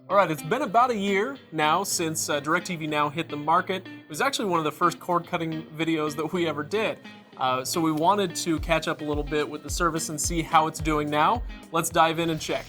All right, it's been about a year now since DIRECTV Now hit the market. It was actually one of the first cord-cutting videos that we ever did. So we wanted to catch up a little bit with the service and see how it's doing now. Let's dive in and check.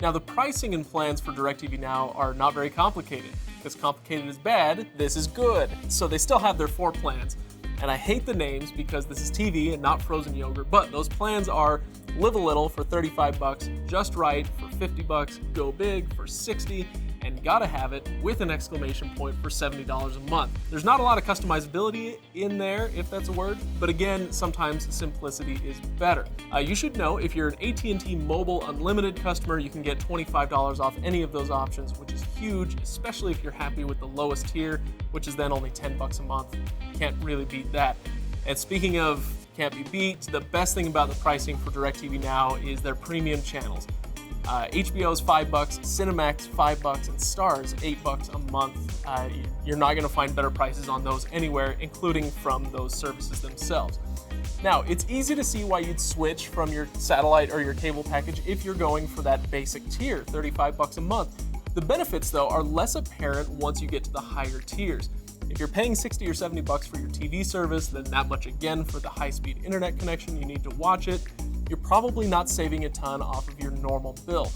Now, the pricing and plans for DIRECTV Now are not very complicated. Because complicated is bad, this is good. So they still have their 4 plans. And I hate the names because this is TV and not frozen yogurt, but those plans are live a little for 35 bucks, just right for 50 bucks, go big for 60, and gotta have it with an exclamation point for $70 a month. There's not a lot of customizability in there, if that's a word, but again, sometimes simplicity is better. You should know if you're an AT&T Mobile Unlimited customer, you can get $25 off any of those options, which is huge, especially if you're happy with the lowest tier, which is then only 10 bucks a month. Can't really beat that. And speaking of can't be beat, the best thing about the pricing for DIRECTV Now is their premium channels. HBO is $5, Cinemax $5, and Starz $8 a month. You're not going to find better prices on those anywhere, including from those services themselves. Now, it's easy to see why you'd switch from your satellite or your cable package if you're going for that basic tier, $35 a month. The benefits, though, are less apparent once you get to the higher tiers. If you're paying $60 or $70 for your TV service, then that much again for the high-speed internet connection you need to watch it, you're probably not saving a ton off of your normal bill.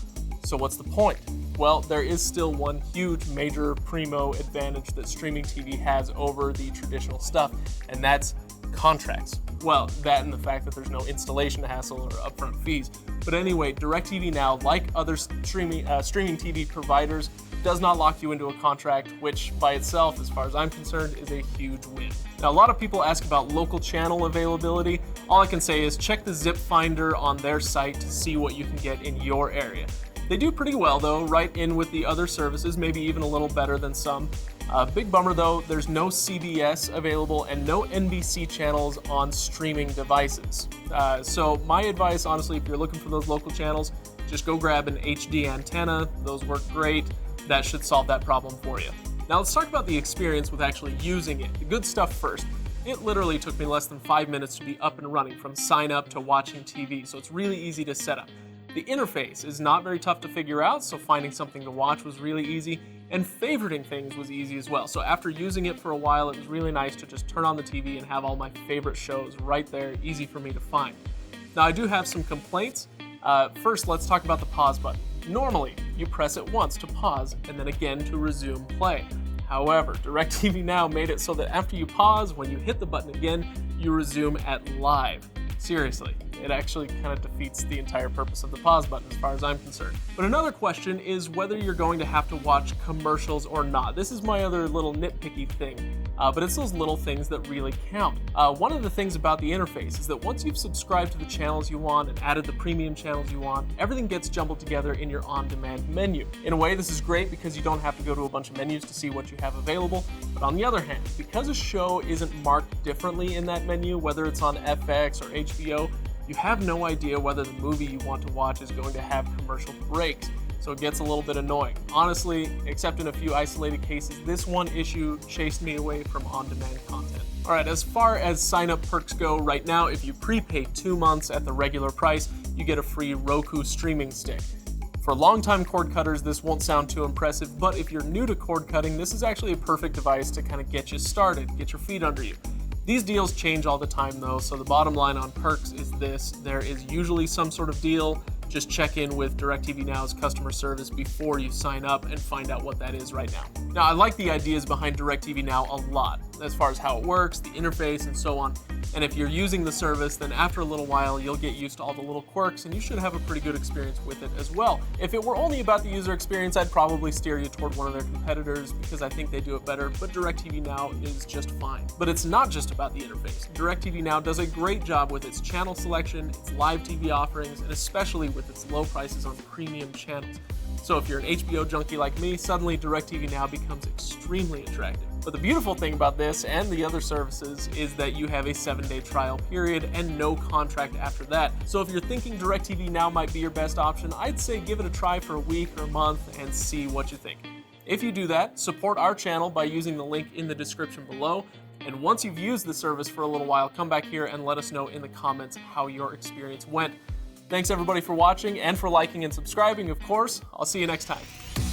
So what's the point? Well, there is still one huge major primo advantage that streaming TV has over the traditional stuff, and that's contracts. Well, that and the fact that there's no installation hassle or upfront fees. But anyway, DIRECTV Now, like other streaming TV providers, does not lock you into a contract, which by itself, as far as I'm concerned, is a huge win. Now, a lot of people ask about local channel availability. All I can say is check the zip finder on their site to see what you can get in your area. They do pretty well though, right in with the other services, maybe even a little better than some. Big bummer though, there's no CBS available and no NBC channels on streaming devices. So my advice, honestly, if you're looking for those local channels, just go grab an HD antenna. Those work great. That should solve that problem for you. Now let's talk about the experience with actually using it. The good stuff first. It literally took me less than 5 minutes to be up and running from sign up to watching TV, so it's really easy to set up. The interface is not very tough to figure out, so finding something to watch was really easy, and favoriting things was easy as well. So after using it for a while, it was really nice to just turn on the TV and have all my favorite shows right there, easy for me to find. Now I do have some complaints. First, let's talk about the pause button. Normally, you press it once to pause and then again to resume play. However, DIRECTV Now made it so that after you pause, when you hit the button again, you resume at live. Seriously, it actually kind of defeats the entire purpose of the pause button as far as I'm concerned. But another question is whether you're going to have to watch commercials or not. This is my other little nitpicky thing, but it's those little things that really count. One of the things about the interface is that once you've subscribed to the channels you want and added the premium channels you want, everything gets jumbled together in your on-demand menu. In a way, this is great because you don't have to go to a bunch of menus to see what you have available. But on the other hand, because a show isn't marked differently in that menu, whether it's on FX or HBO, you have no idea whether the movie you want to watch is going to have commercial breaks, so it gets a little bit annoying. Honestly, except in a few isolated cases, this one issue chased me away from on-demand content. All right, as far as sign-up perks go, right now, if you prepay 2 months at the regular price, you get a free Roku streaming stick. For longtime cord cutters, this won't sound too impressive, but if you're new to cord cutting, this is actually a perfect device to kind of get you started, get your feet under you. These deals change all the time though, so the bottom line on perks is this: there is usually some sort of deal. Just check in with DIRECTV Now's customer service before you sign up and find out what that is right now. Now, I like the ideas behind DIRECTV Now a lot, as far as how it works, the interface, and so on. And if you're using the service, then after a little while, you'll get used to all the little quirks and you should have a pretty good experience with it as well. If it were only about the user experience, I'd probably steer you toward one of their competitors because I think they do it better, but DIRECTV Now is just fine. But it's not just about the interface. DIRECTV Now does a great job with its channel selection, its live TV offerings, and especially with its low prices on premium channels. So if you're an HBO junkie like me, suddenly DIRECTV Now becomes extremely attractive. But the beautiful thing about this and the other services is that you have a 7-day trial period and no contract after that. So if you're thinking DIRECTV Now might be your best option, I'd say give it a try for a week or a month and see what you think. If you do that, support our channel by using the link in the description below. And once you've used the service for a little while, come back here and let us know in the comments how your experience went. Thanks everybody for watching and for liking and subscribing, of course. I'll see you next time.